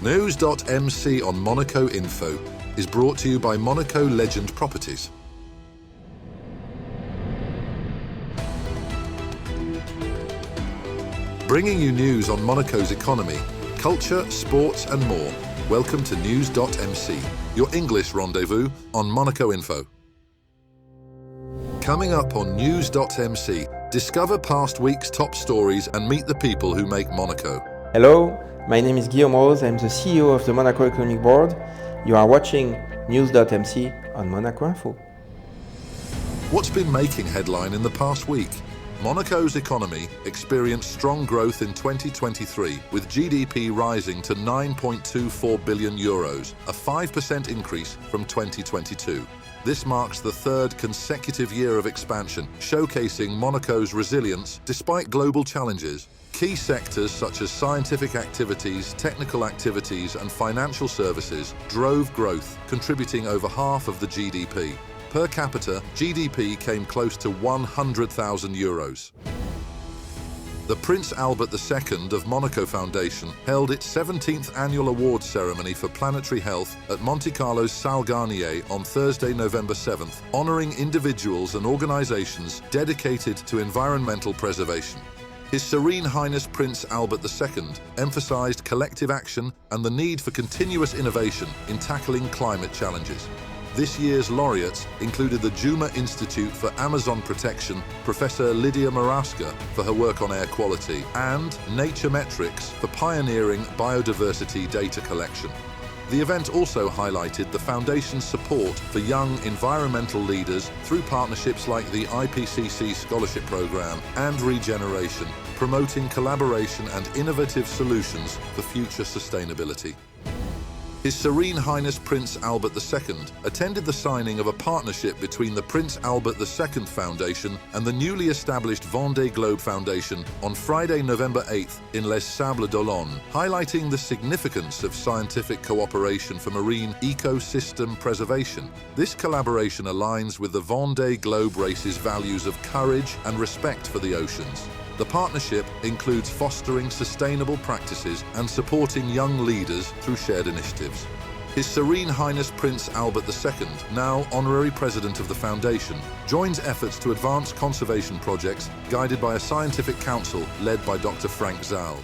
NEWS.MC on Monaco Info is brought to you by Monaco Legend Properties. Bringing you news on Monaco's economy, culture, sports and more. Welcome to NEWS.MC, your English rendezvous on Monaco Info. Coming up on NEWS.MC, discover past week's top stories and meet the people who make Monaco. Hello, my name is Guillaume Rose. I'm the CEO of the Monaco Economic Board. You are watching NEWS.MC on Monaco Info. What's been making headline in the past week? Monaco's economy experienced strong growth in 2023, with GDP rising to 9.24 billion euros, a 5% increase from 2022. This marks the third consecutive year of expansion, showcasing Monaco's resilience despite global challenges. Key sectors such as scientific activities, technical activities and financial services drove growth, contributing over half of the GDP. Per capita, GDP came close to 100,000 euros. The Prince Albert II of Monaco Foundation held its 17th annual awards ceremony for Planetary Health at Monte Carlo's Salle Garnier on Thursday, November 7th, honouring individuals and organisations dedicated to environmental preservation. His Serene Highness Prince Albert II emphasised collective action and the need for continuous innovation in tackling climate challenges. This year's laureates included the Juma Institute for Amazon Protection, Professor Lydia Maraska for her work on air quality, and Nature Metrics for pioneering biodiversity data collection. The event also highlighted the Foundation's support for young environmental leaders through partnerships like the IPCC Scholarship Programme and Regeneration, promoting collaboration and innovative solutions for future sustainability. His Serene Highness Prince Albert II attended the signing of a partnership between the Prince Albert II Foundation and the newly established Vendée Globe Foundation on Friday, November 8th in Les Sables d'Olonne, highlighting the significance of scientific cooperation for marine ecosystem preservation. This collaboration aligns with the Vendée Globe Race's values of courage and respect for the oceans. The partnership includes fostering sustainable practices and supporting young leaders through shared initiatives. His Serene Highness Prince Albert II, now Honorary President of the Foundation, joins efforts to advance conservation projects guided by a scientific council led by Dr. Frank Zal.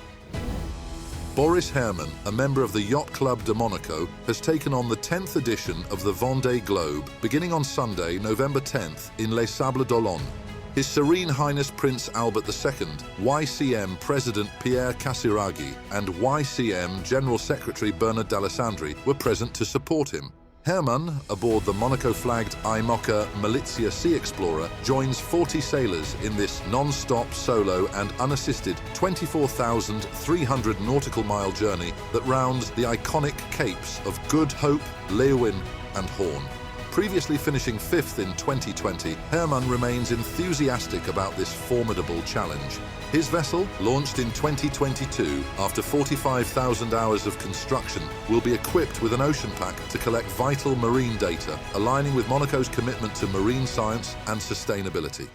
Boris Herrmann, a member of the Yacht Club de Monaco, has taken on the 10th edition of the Vendée Globe, beginning on Sunday, November 10th, in Les Sables d'Olonne. His Serene Highness Prince Albert II, YCM President Pierre Casiraghi and YCM General Secretary Bernard D'Alessandri were present to support him. Herrmann, aboard the Monaco-flagged IMOCA Malizia Sea Explorer, joins 40 sailors in this non-stop, solo and unassisted 24,300 nautical mile journey that rounds the iconic capes of Good Hope, Leeuwin and Horn. Previously finishing 5th in 2020, Herrmann remains enthusiastic about this formidable challenge. His vessel, launched in 2022 after 45,000 hours of construction, will be equipped with an ocean pack to collect vital marine data, aligning with Monaco's commitment to marine science and sustainability.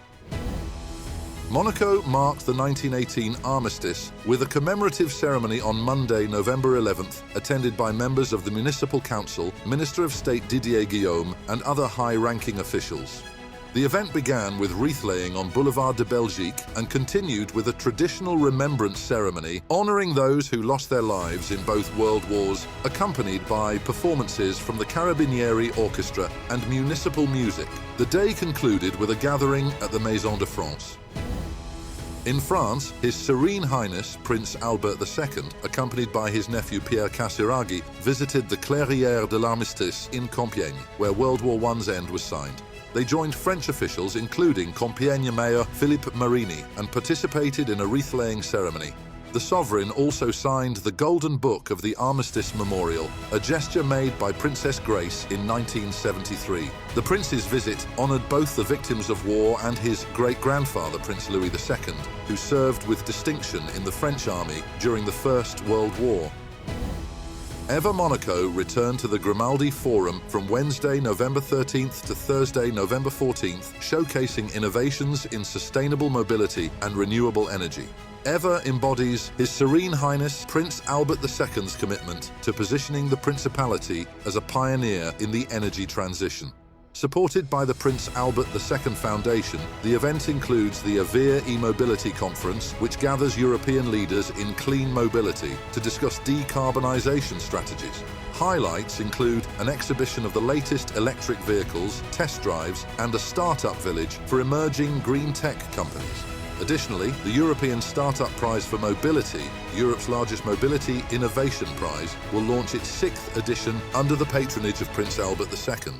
Monaco marked the 1918 Armistice with a commemorative ceremony on Monday, November 11th, attended by members of the Municipal Council, Minister of State Didier Guillaume, and other high-ranking officials. The event began with wreath-laying on Boulevard de Belgique and continued with a traditional remembrance ceremony honouring those who lost their lives in both World Wars, accompanied by performances from the Carabinieri Orchestra and municipal music. The day concluded with a gathering at the Maison de France. In France, His Serene Highness Prince Albert II, accompanied by his nephew Pierre Casiraghi, visited the Clairière de l'Armistice in Compiègne, where World War I's end was signed. They joined French officials, including Compiègne Mayor Philippe Marini, and participated in a wreath-laying ceremony. The sovereign also signed the Golden Book of the Armistice Memorial, a gesture made by Princess Grace in 1973. The prince's visit honoured both the victims of war and his great-grandfather, Prince Louis II, who served with distinction in the French army during the First World War. EVER Monaco returned to the Grimaldi Forum from Wednesday, November 13th to Thursday, November 14th, showcasing innovations in sustainable mobility and renewable energy. EVER embodies His Serene Highness Prince Albert II's commitment to positioning the Principality as a pioneer in the energy transition. Supported by the Prince Albert II Foundation, the event includes the EVER E-Mobility Conference, which gathers European leaders in clean mobility to discuss decarbonisation strategies. Highlights include an exhibition of the latest electric vehicles, test drives, and a startup village for emerging green tech companies. Additionally, the European Startup Prize for Mobility, Europe's largest mobility innovation prize, will launch its 6th edition under the patronage of Prince Albert II.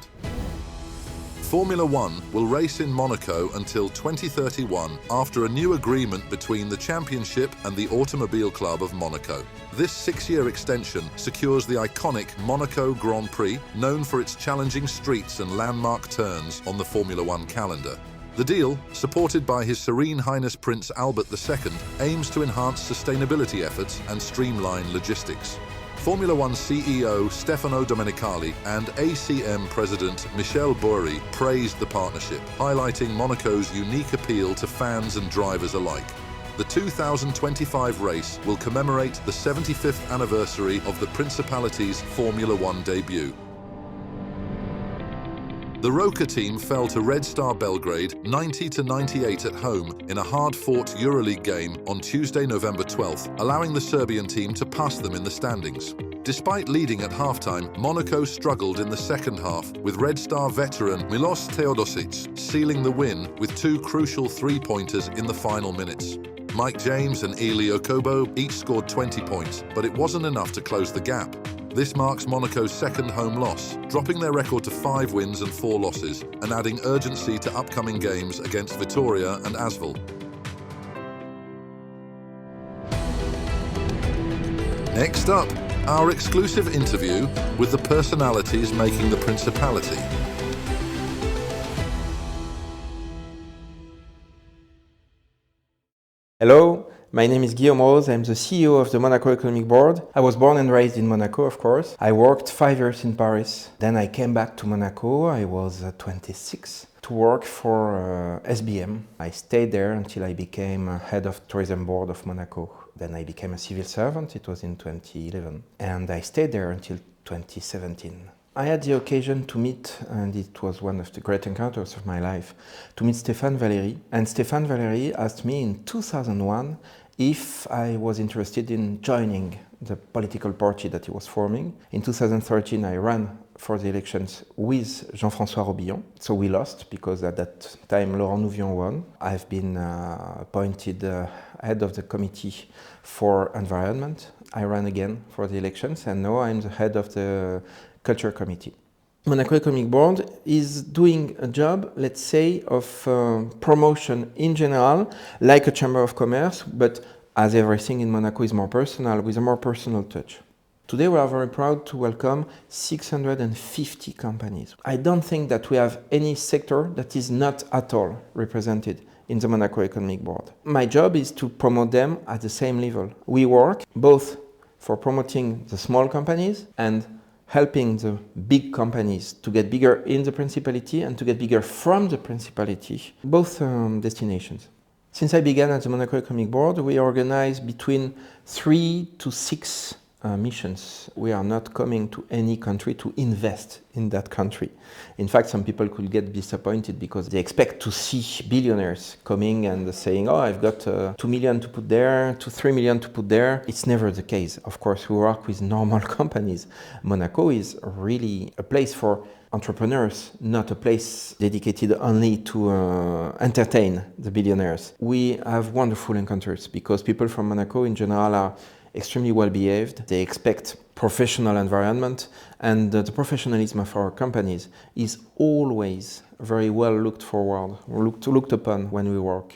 Formula One will race in Monaco until 2031 after a new agreement between the championship and the Automobile Club of Monaco. This 6-year extension secures the iconic Monaco Grand Prix, known for its challenging streets and landmark turns on the Formula One calendar. The deal, supported by His Serene Highness Prince Albert II, aims to enhance sustainability efforts and streamline logistics. Formula One CEO Stefano Domenicali and ACM President Michel Bouri praised the partnership, highlighting Monaco's unique appeal to fans and drivers alike. The 2025 race will commemorate the 75th anniversary of the Principality's Formula One debut. The Roca Team fell to Red Star Belgrade 90-98 at home in a hard-fought EuroLeague game on Tuesday, November 12th, allowing the Serbian team to pass them in the standings. Despite leading at halftime, Monaco struggled in the second half, with Red Star veteran Milos Teodosic sealing the win with 2 crucial three-pointers in the final minutes. Mike James and Eli Okobo each scored 20 points, but it wasn't enough to close the gap. This marks Monaco's second home loss, dropping their record to 5 wins and 4 losses, and adding urgency to upcoming games against Vitoria and Asvel. Next up, our exclusive interview with the personalities making the Principality. Hello, my name is Guillaume Rose. I'm the CEO of the Monaco Economic Board. I was born and raised in Monaco, of course. I worked 5 years in Paris. Then I came back to Monaco. I was 26 to work for SBM. I stayed there until I became head of tourism board of Monaco. Then I became a civil servant. It was in 2011. And I stayed there until 2017. I had the occasion to meet, and it was one of the great encounters of my life, to meet Stéphane Valéry. And Stéphane Valéry asked me in 2001 if I was interested in joining the political party that he was forming. In 2013, I ran for the elections with Jean-François Robillon. So we lost because at that time Laurent Nouvion won. I've been appointed head of the committee for environment. I ran again for the elections, and now I'm the head of the Culture Committee. Monaco Economic Board is doing a job, let's say, of promotion in general, like a Chamber of Commerce, but as everything in Monaco is more personal, with a more personal touch. Today we are very proud to welcome 650 companies. I don't think that we have any sector that is not at all represented in the Monaco Economic Board. My job is to promote them at the same level. We work both for promoting the small companies and helping the big companies to get bigger in the Principality and to get bigger from the Principality, both destinations. Since I began at the Monaco Economic Board, we organize between 3 to 6 missions. We are not coming to any country to invest in that country. In fact, some people could get disappointed because they expect to see billionaires coming and saying, oh, I've got 2 million to put there, 3 million to put there. It's never the case. Of course, we work with normal companies. Monaco is really a place for entrepreneurs, not a place dedicated only to entertain the billionaires. We have wonderful encounters because people from Monaco in general are extremely well behaved. They expect professional environment, and the professionalism of our companies is always very well looked upon when we work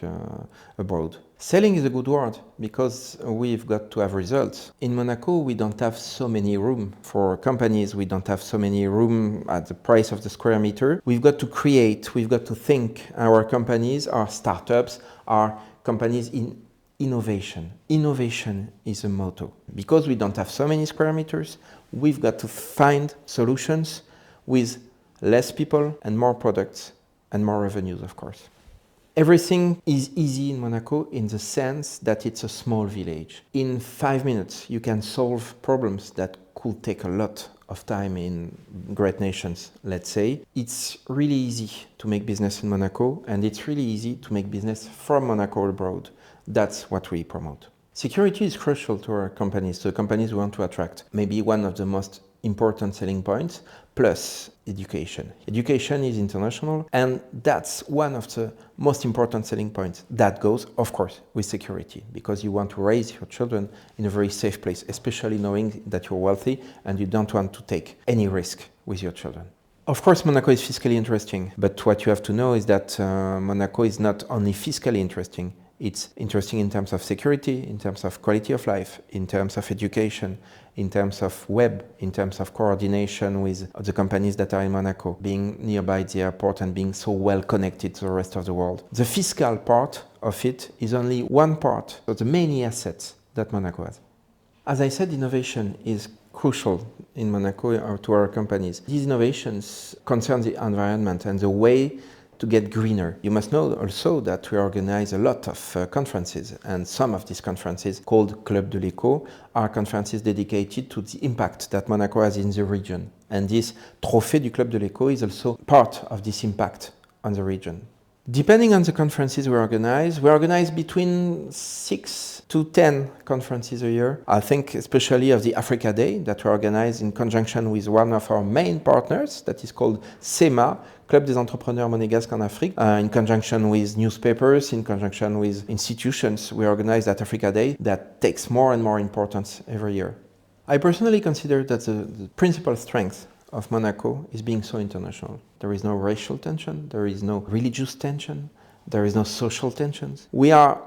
abroad. Selling is a good word because we've got to have results. In Monaco, we don't have so many room for companies. We don't have so many room at the price of the square meter. We've got to create, we've got to think. Our companies, our startups, are companies in innovation. Innovation is a motto. Because we don't have so many square meters, we've got to find solutions with less people and more products and more revenues, of course. Everything is easy in Monaco in the sense that it's a small village. In 5 minutes, you can solve problems that could take a lot of time in great nations, let's say. It's really easy to make business in Monaco, and it's really easy to make business from Monaco abroad. That's what we promote. Security is crucial to our companies, to the companies we want to attract. Maybe one of the most important selling points, plus education. Education is international, and that's one of the most important selling points. That goes, of course, with security, because you want to raise your children in a very safe place, especially knowing that you're wealthy and you don't want to take any risk with your children. Of course, Monaco is fiscally interesting, but what you have to know is that Monaco is not only fiscally interesting. It's interesting in terms of security, in terms of quality of life, in terms of education, in terms of web, in terms of coordination with the companies that are in Monaco, being nearby the airport and being so well connected to the rest of the world. The fiscal part of it is only one part of the many assets that Monaco has. As I said, innovation is crucial in Monaco or to our companies. These innovations concern the environment and the way to get greener. You must know also that we organize a lot of conferences, and some of these conferences, called Club de l'Eco, are conferences dedicated to the impact that Monaco has in the region. And this Trophée du Club de l'Eco is also part of this impact on the region. Depending on the conferences we organize between 6 to 10 conferences a year. I think especially of the Africa Day that we organize in conjunction with one of our main partners that is called CEMA, Club des Entrepreneurs Monégasques en Afrique, in conjunction with newspapers, in conjunction with institutions. We organize that Africa Day that takes more and more importance every year. I personally consider that the principal strength of Monaco is being so international. There is no racial tension, there is no religious tension, there is no social tensions. We are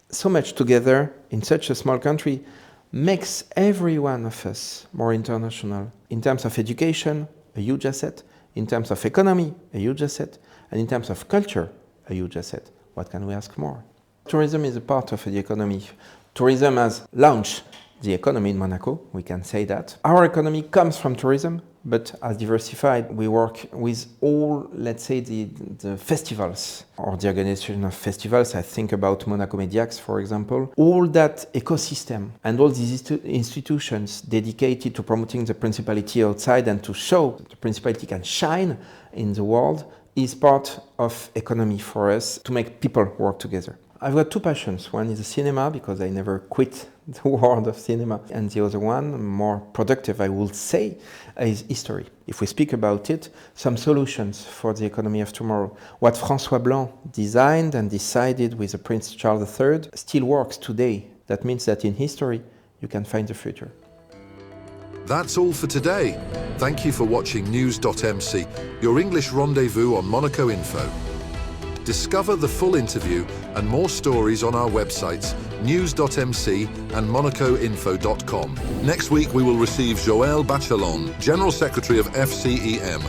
so much together in such a small country, makes every one of us more international. In terms of education, a huge asset. In terms of economy, a huge asset. And in terms of culture, a huge asset. What can we ask more? Tourism is a part of the economy. Tourism has launched the economy in Monaco, we can say that. Our economy comes from tourism, but as diversified, we work with all, let's say, the festivals or the organization of festivals. I think about Monaco Mediax, for example. All that ecosystem and all these institutions dedicated to promoting the Principality outside and to show the Principality can shine in the world is part of economy for us to make people work together. I've got two passions. One is the cinema, because I never quit the world of cinema. And the other one, more productive, I would say, is history. If we speak about it, some solutions for the economy of tomorrow. What François Blanc designed and decided with the Prince Charles III still works today. That means that in history, you can find the future. That's all for today. Thank you for watching News.MC, your English rendezvous on Monaco Info. Discover the full interview and more stories on our websites, News.MC and MonacoInfo.com. Next week we will receive Joël Bachelon, General Secretary of FCEM.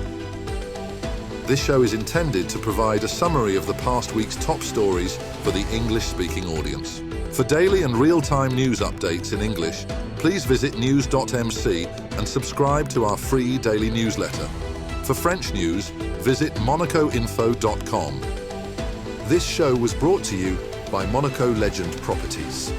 This show is intended to provide a summary of the past week's top stories for the English-speaking audience. For daily and real-time news updates in English, please visit News.MC and subscribe to our free daily newsletter. For French news, visit MonacoInfo.com. This show was brought to you by Monaco Legend Properties.